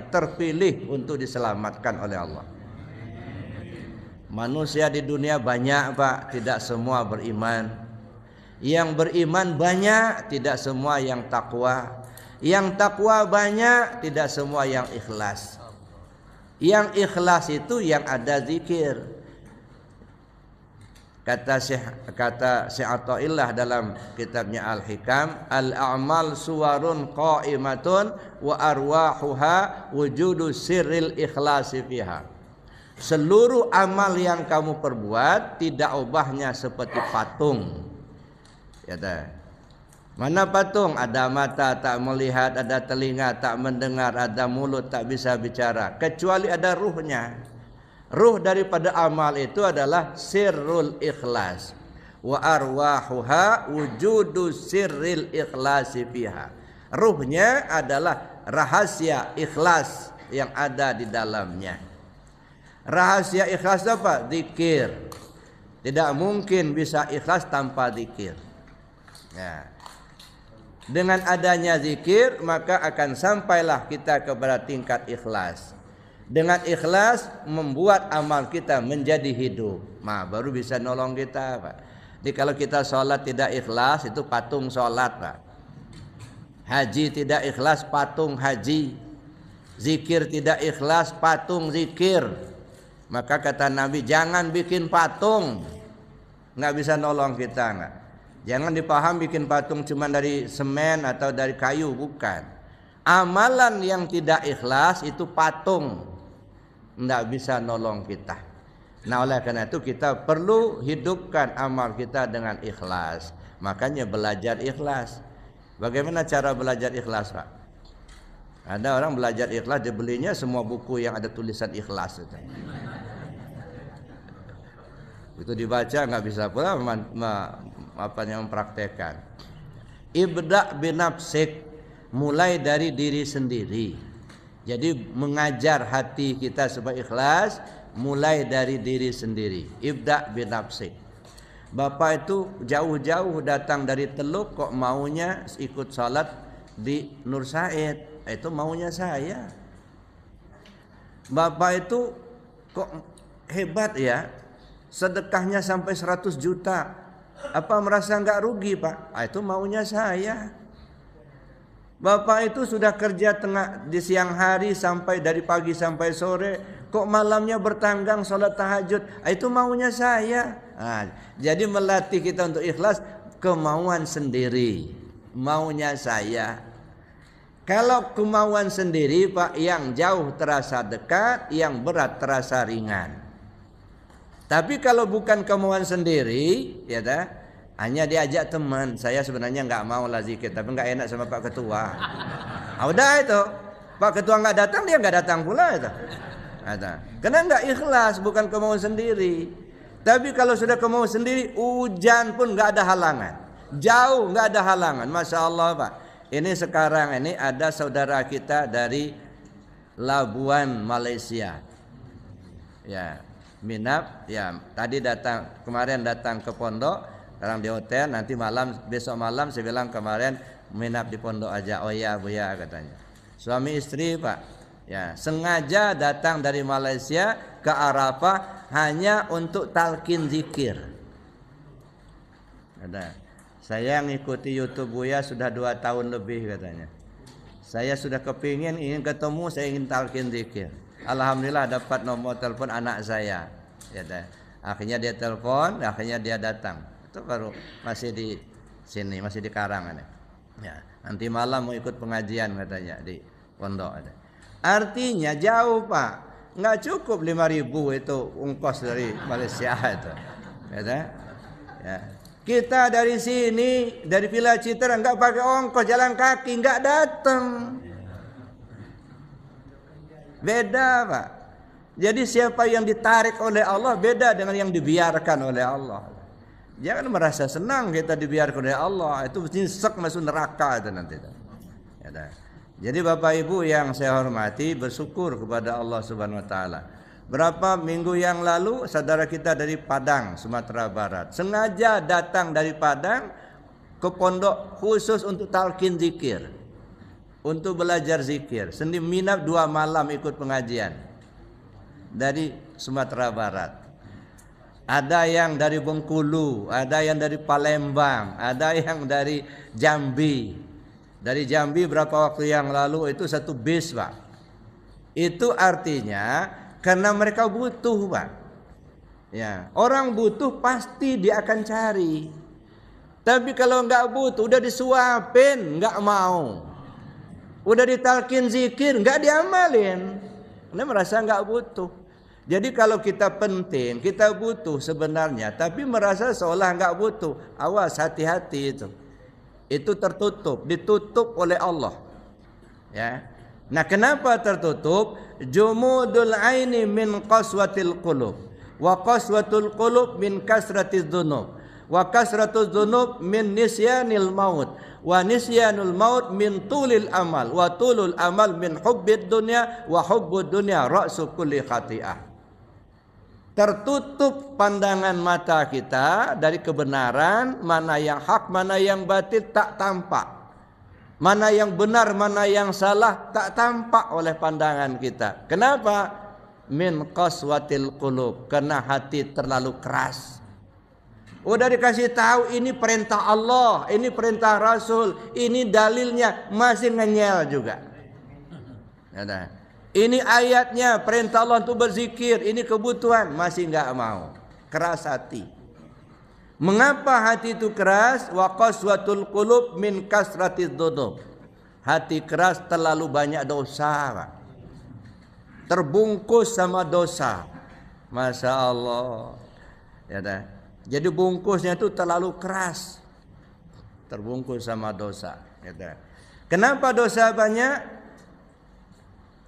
yang terpilih untuk diselamatkan oleh Allah. Manusia di dunia banyak Pak, tidak semua beriman. Yang beriman banyak, tidak semua yang takwa. Yang takwa banyak, tidak semua yang ikhlas. Yang ikhlas itu yang ada zikir. Kata Syekh Athaillah dalam kitabnya Al-Hikam, al-a'mal suwarun qa'imatun wa arwahuha wujudu sirril ikhlasi fiha. Seluruh amal yang kamu perbuat tidak ubahnya seperti patung. Ya dah. Mana patung? Ada mata tak melihat, ada telinga tak mendengar, ada mulut tak bisa bicara, kecuali ada ruhnya. Ruh daripada amal itu adalah sirrul ikhlas. Wa arwahuha wujudu sirril ikhlasi fiha. Ruhnya adalah rahasia ikhlas yang ada di dalamnya. Rahasia ikhlas apa? Zikir. Tidak mungkin bisa ikhlas tanpa zikir. Ya. Dengan adanya zikir maka akan sampailah kita kepada tingkat ikhlas. Dengan ikhlas membuat amal kita menjadi hidup. Nah, baru bisa nolong kita, Pak. Jadi kalau kita sholat tidak ikhlas itu patung sholat, Pak. Haji tidak ikhlas patung haji. Zikir tidak ikhlas patung zikir. Maka kata Nabi, jangan bikin patung, nggak bisa nolong kita, nggak. Jangan dipaham bikin patung cuma dari semen atau dari kayu, bukan. Amalan yang tidak ikhlas itu patung, nggak bisa nolong kita. Nah, oleh karena itu kita perlu hidupkan amal kita dengan ikhlas. Makanya belajar ikhlas. Bagaimana cara belajar ikhlas, Pak? Ada orang belajar ikhlas, dia belinya semua buku yang ada tulisan ikhlas itu. Itu dibaca nggak bisa pula mempraktekkan. Ibda binafsik, mulai dari diri sendiri. Jadi mengajar hati kita supaya ikhlas mulai dari diri sendiri. Ibda binafsik. Bapak itu jauh-jauh datang dari Teluk kok maunya ikut salat di Nur Said. Itu maunya saya. Bapak itu kok hebat ya, sedekahnya sampai 100 juta. Apa merasa enggak rugi, Pak? Itu maunya saya. Bapak itu sudah kerja di siang hari sampai dari pagi sampai sore, kok malamnya bertanggang sholat tahajud. Itu maunya saya. Nah, jadi melatih kita untuk ikhlas, kemauan sendiri, maunya saya. Kalau kemauan sendiri, Pak, yang jauh terasa dekat, yang berat terasa ringan. Tapi kalau bukan kemauan sendiri, ya dah, hanya diajak teman. Saya sebenarnya nggak mau lah zikir, tapi nggak enak sama Pak Ketua. Udah itu, Pak Ketua nggak datang, dia nggak datang pula itu. Karena nggak ikhlas, bukan kemauan sendiri. Tapi kalau sudah kemauan sendiri, hujan pun nggak ada halangan, jauh nggak ada halangan. Masya Allah, Pak. Ini sekarang ini ada saudara kita dari Labuan, Malaysia. Ya, minap. Ya, tadi kemarin datang ke pondok, sekarang di hotel. Nanti besok malam saya bilang kemarin minap di pondok aja. Oh ya, Bu ya, katanya. Suami istri, Pak. Ya, sengaja datang dari Malaysia ke Arafah hanya untuk talqin zikir. Ada. Saya ngikuti YouTube Buya sudah 2 tahun lebih katanya. Saya sudah ingin ketemu, saya ingin talqin zikir. Alhamdulillah dapat nomor telepon anak saya. Ya, akhirnya dia telepon, akhirnya dia datang. Itu baru masih di sini, masih di Karang. Ya, nanti malam mau ikut pengajian katanya di pondok. Artinya jauh, Pak. Nggak cukup 5.000 itu ongkos dari Malaysia itu. Ya. Kita dari sini, dari Villa Citra nggak pakai ongkos, jalan kaki nggak datang. Beda, Pak. Jadi siapa yang ditarik oleh Allah beda dengan yang dibiarkan oleh Allah. Jangan merasa senang kita dibiarkan oleh Allah, itu nyesek masuk neraka itu nanti. Ya, jadi Bapak Ibu yang saya hormati, bersyukur kepada Allah Subhanahu wa taala. Berapa minggu yang lalu saudara kita dari Padang, Sumatera Barat, sengaja datang dari Padang ke pondok khusus untuk talqin zikir. untuk belajar zikir. Senin minap 2 malam ikut pengajian dari Sumatera Barat. Ada yang dari Bengkulu, ada yang dari Palembang, ada yang dari Jambi. Dari Jambi berapa waktu yang lalu itu 1 bis, Pak. Itu artinya karena mereka butuh, Pak. Ya, orang butuh pasti dia akan cari. Tapi kalau nggak butuh, udah disuapin, nggak mau. Udah ditalkin zikir, nggak diamalin. Karena merasa nggak butuh. Jadi kalau kita penting, kita butuh sebenarnya, tapi merasa seolah nggak butuh. Awas, hati-hati itu. Itu tertutup, ditutup oleh Allah. Ya. Nah, kenapa tertutup? Jumudul aini min qaswatil qulub, wa qaswatul qulub min kasratiz dzunub, wa kasratuz dzunub min nisyanil maut, wa nisyanul maut min tulil amal, wa tulul amal min hubbid dunya, wa hubbud dunya ra'su kulli khati'ah. Tertutup pandangan mata kita dari kebenaran, mana yang hak, mana yang batil tak tampak. Mana yang benar, mana yang salah tak tampak oleh pandangan kita. Kenapa? Min qaswatil qulub, karena hati terlalu keras. Udah dikasih tahu ini perintah Allah, ini perintah Rasul, ini dalilnya masih ngenyel juga. Ya, ini ayatnya perintah Allah untuk berzikir, ini kebutuhan masih nggak mau. Keras hati. Mengapa hati itu keras? Wa qaswatul qulub min kasratiz dzunub. Hati keras terlalu banyak dosa, Pak. Terbungkus sama dosa. Masya Allah. Ya dah. Jadi bungkusnya itu terlalu keras. Terbungkus sama dosa. Ya dah. Kenapa dosa banyak?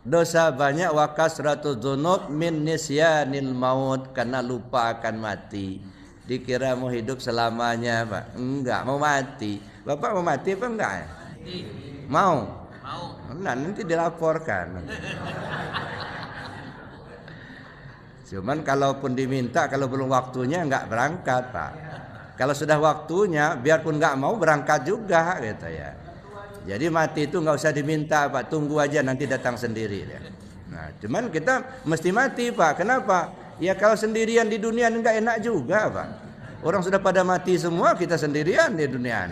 Dosa banyak wa kasratuz dzunub min nisyanil maut, karena lupa akan mati. Dikira mau hidup selamanya, Pak. Enggak, mau mati. Bapak mau mati apa enggak? Mati. Mau? Mau. Nah, nanti dilaporkan. Cuman kalaupun diminta, kalau belum waktunya enggak berangkat, Pak. Kalau sudah waktunya, biarpun enggak mau berangkat juga, gitu ya. Jadi mati itu enggak usah diminta, Pak. Tunggu aja, nanti datang sendiri. Ya. Nah, cuman kita mesti mati, Pak. Kenapa? Ya kalau sendirian di dunia enggak enak juga, Pak. Orang sudah pada mati semua, kita sendirian di dunia.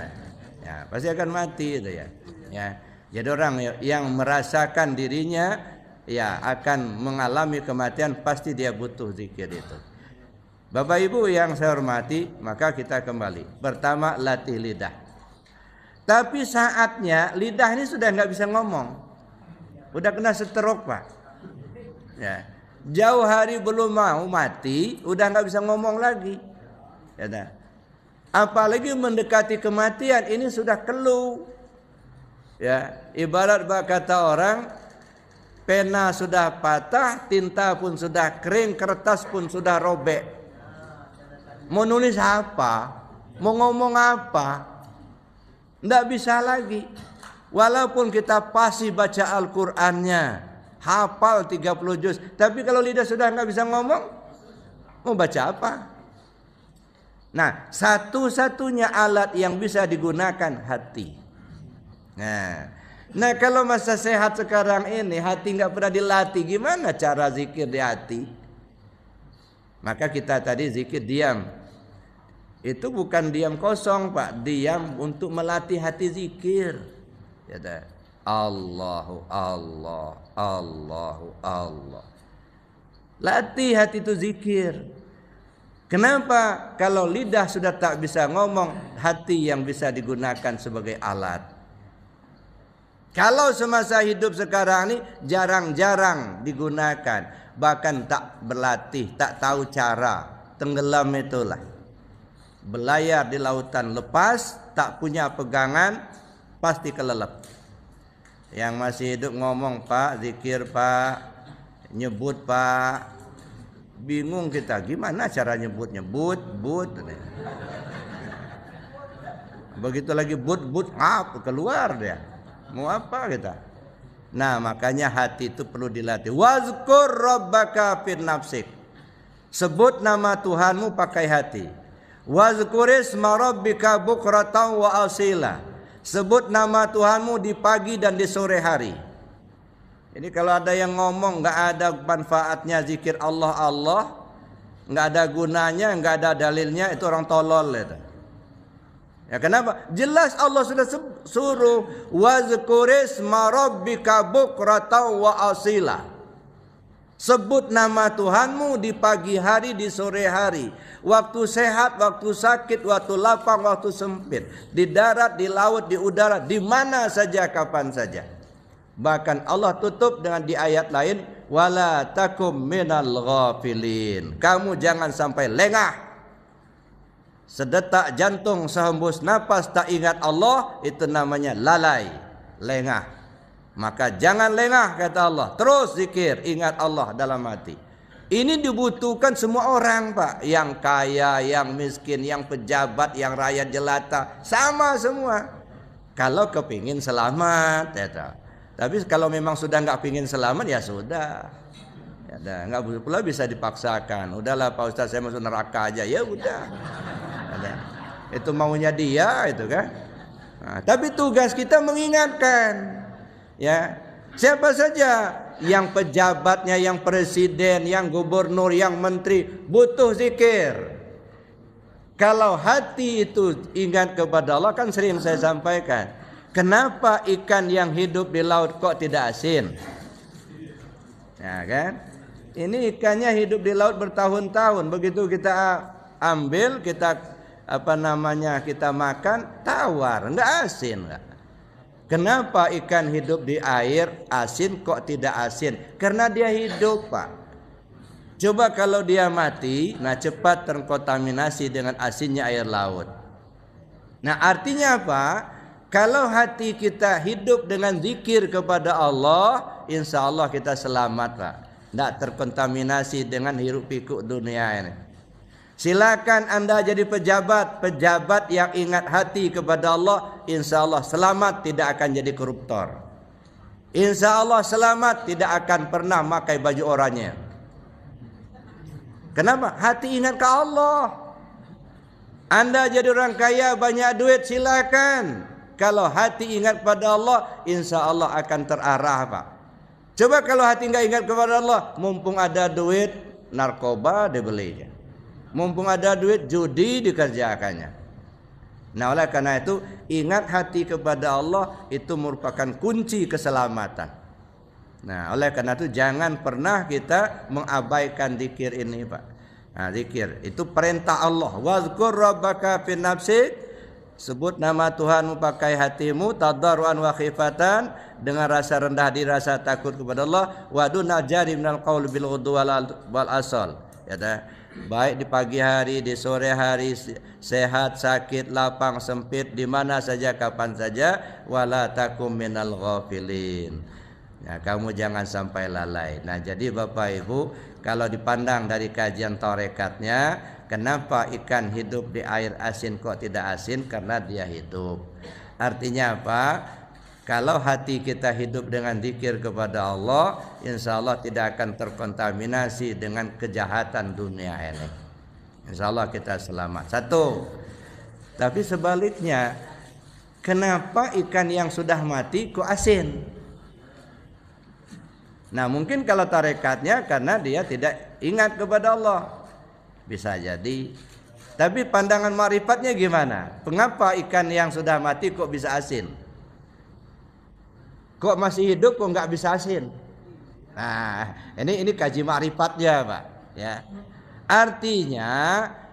Ya, pasti akan mati itu ya. Ya. Jadi orang yang merasakan dirinya ya akan mengalami kematian, pasti dia butuh zikir itu. Bapak Ibu yang saya hormati, maka kita kembali. Pertama, latih lidah. Tapi saatnya lidah ini sudah enggak bisa ngomong. Udah kena stroke, Pak. Ya. Jauh hari belum mau mati, udah nggak bisa ngomong lagi. Ya, apalagi mendekati kematian, ini sudah keluh. Ya, ibarat kata orang, pena sudah patah, tinta pun sudah kering, kertas pun sudah robek. Mau nulis apa? Mau ngomong apa? Nggak bisa lagi. Walaupun kita pasti baca Al-Qur'annya, hafal 30 juz, tapi kalau lidah sudah nggak bisa ngomong, mau baca apa? Nah, satu-satunya alat yang bisa digunakan hati. Nah kalau masa sehat sekarang ini hati nggak pernah dilatih, gimana cara zikir di hati? Maka kita tadi zikir diam. Itu bukan diam kosong, Pak, diam untuk melatih hati zikir. Ya dah. Allahu Allah, Allahu Allah. Latih hati itu zikir. Kenapa? Kalau lidah sudah tak bisa ngomong, hati yang bisa digunakan sebagai alat. Kalau semasa hidup sekarang ini jarang-jarang digunakan, bahkan tak berlatih, tak tahu cara, tenggelam itulah. Belayar di lautan lepas, tak punya pegangan, pasti kelelep. Yang masih hidup ngomong, Pak, zikir, Pak, nyebut, Pak. Bingung kita, gimana cara nyebut. Begitu lagi but ngap, keluar dia. Mau apa kita? Nah, makanya hati itu perlu dilatih. Wazkur rabbaka fin nafsik. Sebut nama Tuhanmu pakai hati. Wazkurisma rabbika bukratan wa asila. Sebut nama Tuhanmu di pagi dan di sore hari. Jadi kalau ada yang ngomong nggak ada manfaatnya zikir Allah, nggak ada gunanya, nggak ada dalilnya, itu orang tolol itu. Ya kenapa? Jelas Allah sudah suruh wazkurisma rabbika bukratan wa asila. Sebut nama Tuhanmu di pagi hari, di sore hari, waktu sehat, waktu sakit, waktu lapang, waktu sempit, di darat, di laut, di udara, di mana saja, kapan saja. Bahkan Allah tutup dengan di ayat lain, wala takum minal ghafilin. Kamu jangan sampai lengah. Sedetak jantung, sehembus napas tak ingat Allah, itu namanya lalai, lengah. Maka jangan lengah, kata Allah. Terus zikir, ingat Allah dalam hati. Ini dibutuhkan semua orang, Pak. Yang kaya, yang miskin, yang pejabat, yang rakyat jelata, sama semua. Kalau kepingin selamat, ya. Tapi kalau memang sudah nggak pingin selamat, ya sudah. Ya, nggak pula bisa dipaksakan. Udahlah Pak Ustaz, saya masuk neraka aja. Ya udah. Ya, itu maunya dia, itu kan. Nah, tapi tugas kita mengingatkan. Ya, siapa saja yang pejabatnya, yang presiden, yang gubernur, yang menteri butuh zikir. Kalau hati itu ingat kepada Allah, kan sering saya sampaikan. Kenapa ikan yang hidup di laut kok tidak asin? Ya kan? Ini ikannya hidup di laut bertahun-tahun. Begitu kita ambil, kita kita makan, tawar, enggak asin, enggak. Kenapa ikan hidup di air asin kok tidak asin? Karena dia hidup, Pak. Coba kalau dia mati, nah cepat terkontaminasi dengan asinnya air laut. Nah artinya apa? Kalau hati kita hidup dengan zikir kepada Allah, insya Allah kita selamat, Pak. Tidak terkontaminasi dengan hiruk pikuk dunia ini. Silakan Anda jadi pejabat yang ingat hati kepada Allah, insya Allah selamat, tidak akan jadi koruptor. Insya Allah selamat, tidak akan pernah pakai baju oranye. Kenapa? Hati ingat ke Allah. Anda jadi orang kaya, banyak duit, silakan. Kalau hati ingat pada Allah, insya Allah akan terarah, Pak. Coba kalau hati nggak ingat kepada Allah, mumpung ada duit, narkoba dibelinya. Mumpung ada duit, judi dikerjakannya. Nah oleh karena itu, ingat hati kepada Allah itu merupakan kunci keselamatan. Nah oleh karena itu jangan pernah kita mengabaikan zikir ini, Pak. Nah zikir itu perintah Allah. Wazkur rabbaka fi nafsik. Sebut nama Tuhanmu pakai hatimu, tadarruan wa khifatan, dengan rasa rendah diri, rasa takut kepada Allah. Wa dunal jari minal qaul bil ghudwi wal asal. Ya dah. Baik di pagi hari, di sore hari, sehat, sakit, lapang, sempit, di mana saja, kapan saja, wala takum minal ghafilin. Ya, kamu jangan sampai lalai. Nah, jadi Bapak Ibu, kalau dipandang dari kajian tarekatnya, kenapa ikan hidup di air asin kok tidak asin? Karena dia hidup. Artinya apa? Kalau hati kita hidup dengan zikir kepada Allah, insya Allah tidak akan terkontaminasi dengan kejahatan dunia ini. Insya Allah kita selamat. Satu. Tapi sebaliknya, kenapa ikan yang sudah mati kok asin? Nah mungkin kalau tarekatnya karena dia tidak ingat kepada Allah. Bisa jadi. Tapi pandangan ma'rifatnya gimana? Mengapa ikan yang sudah mati kok bisa asin? Kok masih hidup kok nggak bisa asin? Nah, ini kaji ma'rifatnya, Pak. Ya. Artinya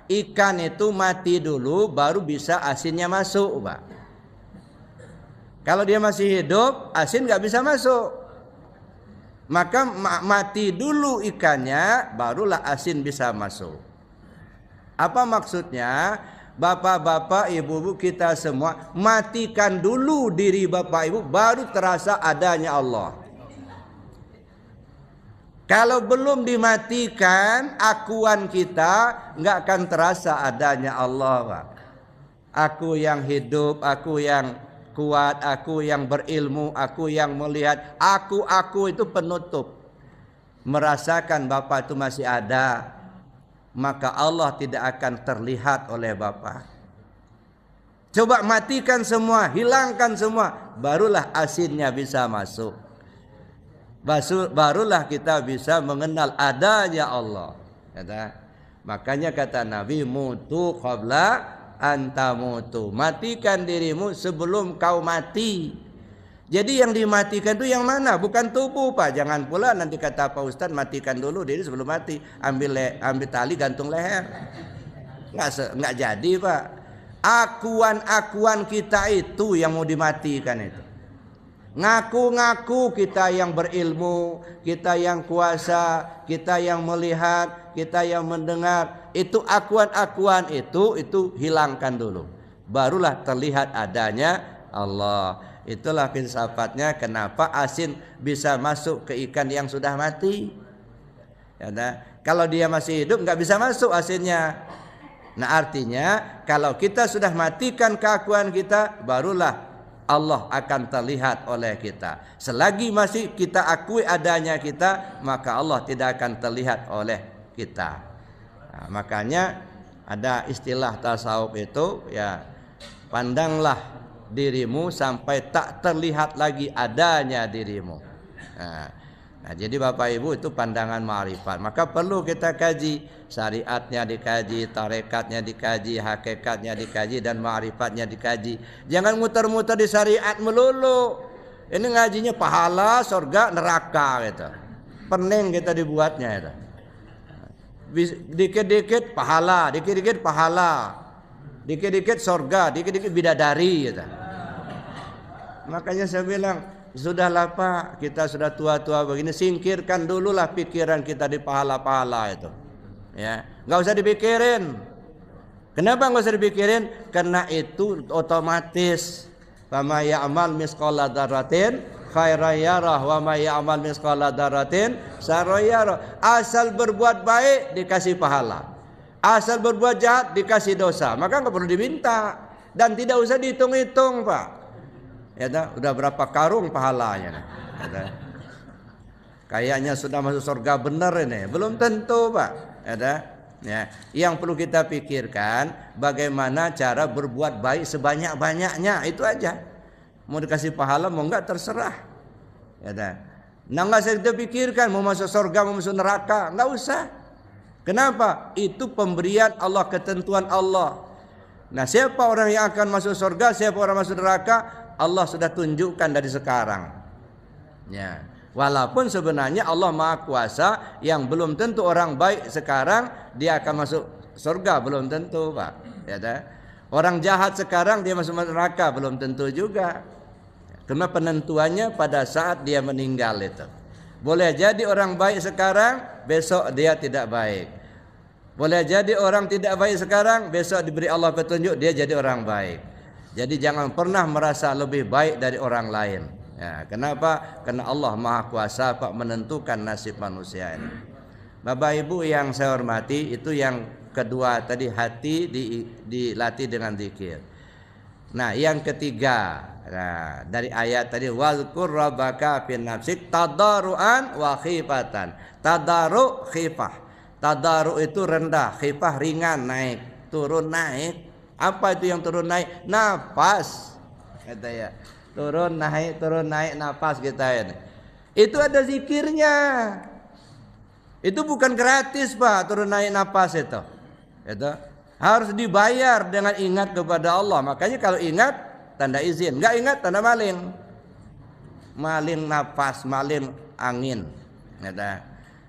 ikan itu mati dulu baru bisa asinnya masuk, Pak. Kalau dia masih hidup, asin nggak bisa masuk. Maka mati dulu ikannya, barulah asin bisa masuk. Apa maksudnya? Bapak-bapak, ibu-ibu kita semua, matikan dulu diri bapak ibu, baru terasa adanya Allah. Kalau belum dimatikan akuan kita, nggak akan terasa adanya Allah, Pak. Aku yang hidup, aku yang kuat, aku yang berilmu, aku yang melihat, aku itu penutup. Merasakan bapak itu masih ada, maka Allah tidak akan terlihat oleh Bapa. Coba matikan semua, hilangkan semua, barulah asinnya bisa masuk. Barulah kita bisa mengenal adanya Allah. Makanya kata Nabi, mutu qabla antamutu. Matikan dirimu sebelum kau mati. Jadi yang dimatikan itu yang mana? Bukan tubuh, Pak. Jangan pula nanti kata Pak Ustadz, matikan dulu diri sebelum mati. Ambil tali gantung leher. Nggak jadi, Pak. Akuan-akuan kita itu yang mau dimatikan itu. Ngaku-ngaku kita yang berilmu, kita yang kuasa, kita yang melihat, kita yang mendengar. Itu akuan-akuan itu hilangkan dulu. Barulah terlihat adanya Allah. Itulah filsafatnya kenapa asin bisa masuk ke ikan yang sudah mati. Kalau dia masih hidup nggak bisa masuk asinnya. Nah artinya kalau kita sudah matikan keakuan kita, barulah Allah akan terlihat oleh kita. Selagi masih kita akui adanya kita, maka Allah tidak akan terlihat oleh kita. Nah, makanya ada istilah tasawuf itu, ya, pandanglah dirimu sampai tak terlihat lagi adanya dirimu. Nah, jadi Bapak Ibu itu pandangan ma'rifat. Maka perlu kita kaji, syariatnya dikaji, tarekatnya dikaji, hakikatnya dikaji, dan ma'rifatnya dikaji. Jangan muter-muter di syariat melulu. Ini ngajinya pahala, surga, neraka gitu. Pening kita dibuatnya itu. Dikit-dikit pahala, dikit-dikit pahala, dikit-dikit surga, dikit-dikit bidadari gitu. Makanya saya bilang, sudahlah Pak, kita sudah tua-tua begini, singkirkan dululah pikiran kita di pahala-pahala itu. Ya, nggak usah dipikirin. Kenapa nggak usah dipikirin? Karena itu otomatis. Fama ya'mal misqala dzarratin khairan yarah wa ma ya'mal misqala dzarratin syarran yarah. Asal berbuat baik dikasih pahala. Asal berbuat jahat dikasih dosa. Maka nggak perlu diminta dan tidak usah dihitung-hitung, Pak. Ya, udah berapa karung pahalanya? Kayaknya sudah masuk surga benar ini. Belum tentu, Pak. Ya, yang perlu kita pikirkan bagaimana cara berbuat baik sebanyak-banyaknya, itu aja. Mau dikasih pahala mau enggak terserah. Nah, enggak usah kita pikirkan mau masuk surga mau masuk neraka, enggak usah. Kenapa? Itu pemberian Allah, ketentuan Allah. Nah, siapa orang yang akan masuk surga, siapa orang masuk neraka, Allah sudah tunjukkan dari sekarang. Ya, walaupun sebenarnya Allah Maha Kuasa, yang belum tentu orang baik sekarang dia akan masuk surga, belum tentu, Pak. Ya, orang jahat sekarang dia masuk neraka, belum tentu juga. Karena penentuannya pada saat dia meninggal itu. Boleh jadi orang baik sekarang, besok dia tidak baik. Boleh jadi orang tidak baik sekarang, besok diberi Allah petunjuk dia jadi orang baik. Jadi jangan pernah merasa lebih baik dari orang lain. Ya, kenapa? Karena Allah Maha Kuasa, Pak, menentukan nasib manusia ini. Bapak Ibu yang saya hormati, itu yang kedua tadi, hati dilatih dengan zikir. Nah, yang ketiga, nah, dari ayat tadi, wazkur rabbaka fin nafsik tadarruan wa khifatan. Tadarru khifah. Tadarru itu rendah, khifah ringan, naik, turun naik. Apa itu yang turun naik? Nafas. Kata ya. Turun naik nafas kita ini. Itu ada zikirnya. Itu bukan gratis, Pak, turun naik nafas itu. Itu harus dibayar dengan ingat kepada Allah. Makanya kalau ingat tanda izin, enggak ingat tanda maling. Maling nafas, maling angin.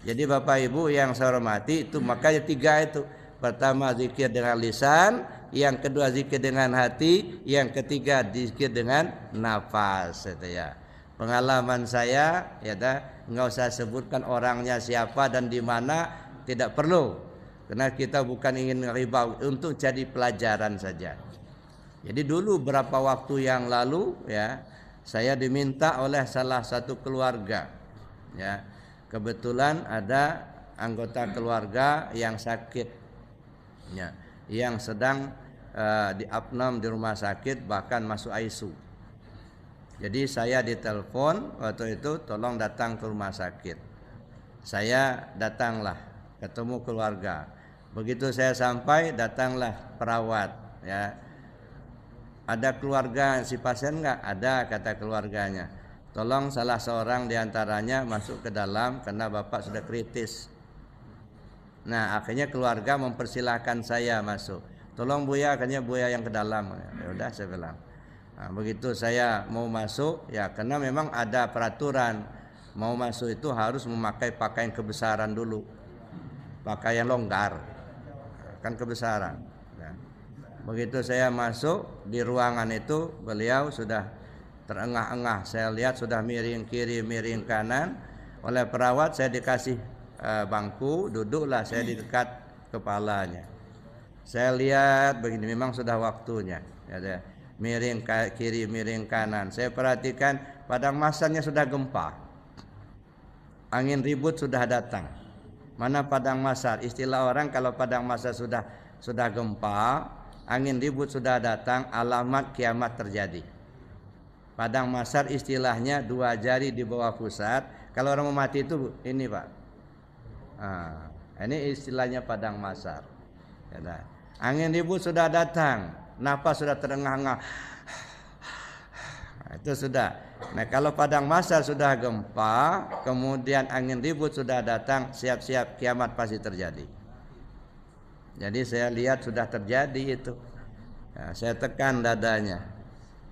Jadi Bapak Ibu yang saya hormati, itu makanya tiga itu. Pertama zikir dengan lisan, yang kedua zikir dengan hati, yang ketiga zikir dengan nafas. Itu ya. Pengalaman saya, ya, nggak usah sebutkan orangnya siapa dan di mana, tidak perlu. Karena kita bukan ingin riba, untuk jadi pelajaran saja. Jadi dulu berapa waktu yang lalu, ya, saya diminta oleh salah satu keluarga, ya, kebetulan ada anggota keluarga yang sakit, ya, yang sedang diapnom di rumah sakit, bahkan masuk ICU. Jadi saya ditelepon waktu itu, tolong datang ke rumah sakit. Saya datanglah, ketemu keluarga. Begitu saya sampai, datanglah perawat, ya. Ada keluarga si pasien nggak? Ada, kata keluarganya. Tolong salah seorang diantaranya masuk ke dalam karena bapak sudah kritis. Nah akhirnya keluarga mempersilahkan saya masuk. Tolong Buya, akhirnya Buya yang ke dalam. Ya udah saya bilang. Nah, begitu saya mau masuk, ya karena memang ada peraturan. Mau masuk itu harus memakai pakaian kebesaran dulu. Pakaian longgar. Kan kebesaran. Nah, begitu saya masuk di ruangan itu, beliau sudah terengah-engah. Saya lihat sudah miring kiri, miring kanan. Oleh perawat saya dikasih bangku, duduklah saya di dekat kepalanya. Saya lihat begini, memang sudah waktunya. Ya, miring kiri, miring kanan. Saya perhatikan padang masarnya sudah gempa. Angin ribut sudah datang. Mana padang masar? Istilah orang kalau padang masar sudah gempa, angin ribut sudah datang, alamat kiamat terjadi. Padang masar istilahnya 2 jari di bawah pusat. Kalau orang mau mati itu ini Pak. Nah, ini istilahnya padang masar. Angin ribut sudah datang, napas sudah terengah-engah. Itu sudah. Nah kalau padang masar sudah gempa, kemudian angin ribut sudah datang, siap-siap kiamat pasti terjadi. Jadi saya lihat sudah terjadi itu. Nah, saya tekan dadanya.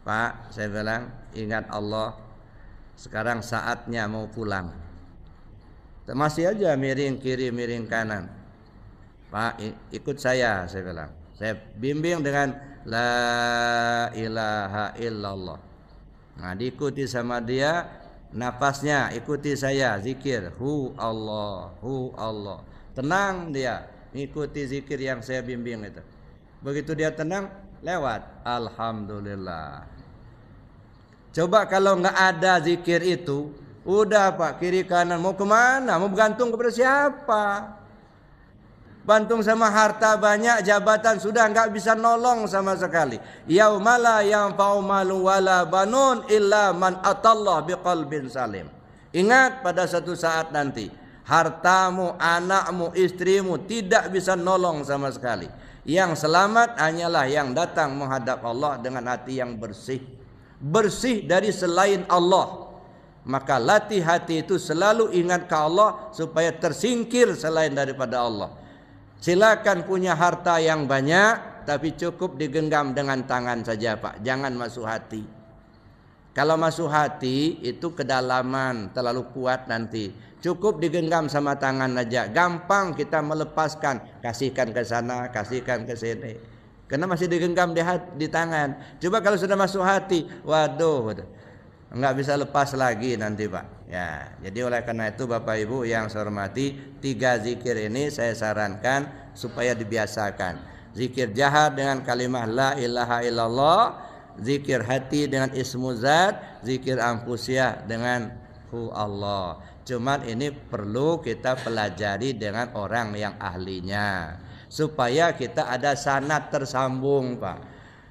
Pak, saya bilang, ingat Allah, sekarang saatnya mau pulang. Masih aja miring kiri, miring kanan. Pak, ikut saya bilang. Saya bimbing dengan la ilaha illallah. Nah, diikuti sama dia, napasnya ikuti saya, zikir hu Allah. Tenang dia, ikuti zikir yang saya bimbing itu. Begitu dia tenang, lewat. Alhamdulillah. Coba kalau nggak ada zikir itu, udah Pak, kiri kanan mau kemana? Mau bergantung kepada siapa? Bantung sama harta banyak, jabatan sudah nggak bisa nolong sama sekali. Yaumala yanfa'u malu wala banun illa man atallah biqalbin salim. Ingat pada satu saat nanti, hartamu, anakmu, istrimu tidak bisa nolong sama sekali. Yang selamat hanyalah yang datang menghadap Allah dengan hati yang bersih. Bersih dari selain Allah. Maka latih hati itu selalu ingat ke Allah supaya tersingkir selain daripada Allah. Silakan punya harta yang banyak, tapi cukup digenggam dengan tangan saja Pak. Jangan masuk hati. Kalau masuk hati itu kedalaman, terlalu kuat nanti. Cukup digenggam sama tangan aja. Gampang kita melepaskan. Kasihkan ke sana, kasihkan ke sini. Karena masih digenggam di tangan. Coba kalau sudah masuk hati, waduh, nggak bisa lepas lagi nanti Pak. Ya, jadi oleh karena itu Bapak Ibu yang saya hormati, 3 zikir ini saya sarankan supaya dibiasakan. Zikir jahar dengan kalimat la ilaha illallah, zikir hati dengan ismu zat, zikir anfusiyah dengan hu Allah. Cuman ini perlu kita pelajari dengan orang yang ahlinya supaya kita ada sanad tersambung Pak.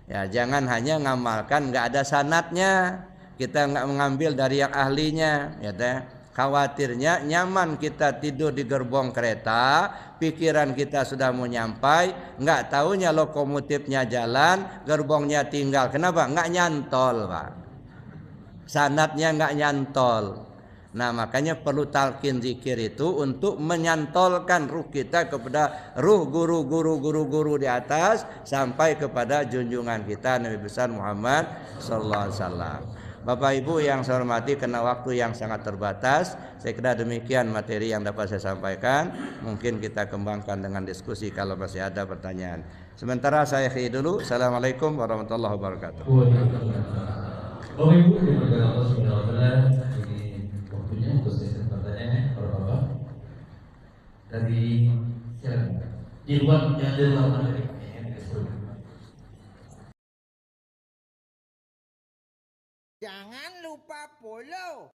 Ya, jangan hanya ngamalkan nggak ada sanadnya. Kita nggak mengambil dari yang ahlinya, ya teh. Khawatirnya nyaman kita tidur di gerbong kereta, pikiran kita sudah mau nyampai, nggak taunya lokomotifnya jalan, gerbongnya tinggal. Kenapa? Nggak nyantol Pak. Sanadnya nggak nyantol. Nah makanya perlu talqin zikir itu untuk menyantolkan ruh kita kepada ruh guru di atas sampai kepada junjungan kita Nabi besar Muhammad sallallahu alaihi wasallam. Bapak Ibu yang saya hormati, karena waktu yang sangat terbatas, saya kira demikian materi yang dapat saya sampaikan. Mungkin kita kembangkan dengan diskusi kalau masih ada pertanyaan. Sementara saya akhiri dulu. Assalamualaikum warahmatullahi wabarakatuh. Bapak Ibu diberkahi Allah Subhanahu wa taala, ini waktunya untuk sesi pertanyaan Bapak. Dari silakan. Di luar yang di luar materi. Jangan lupa follow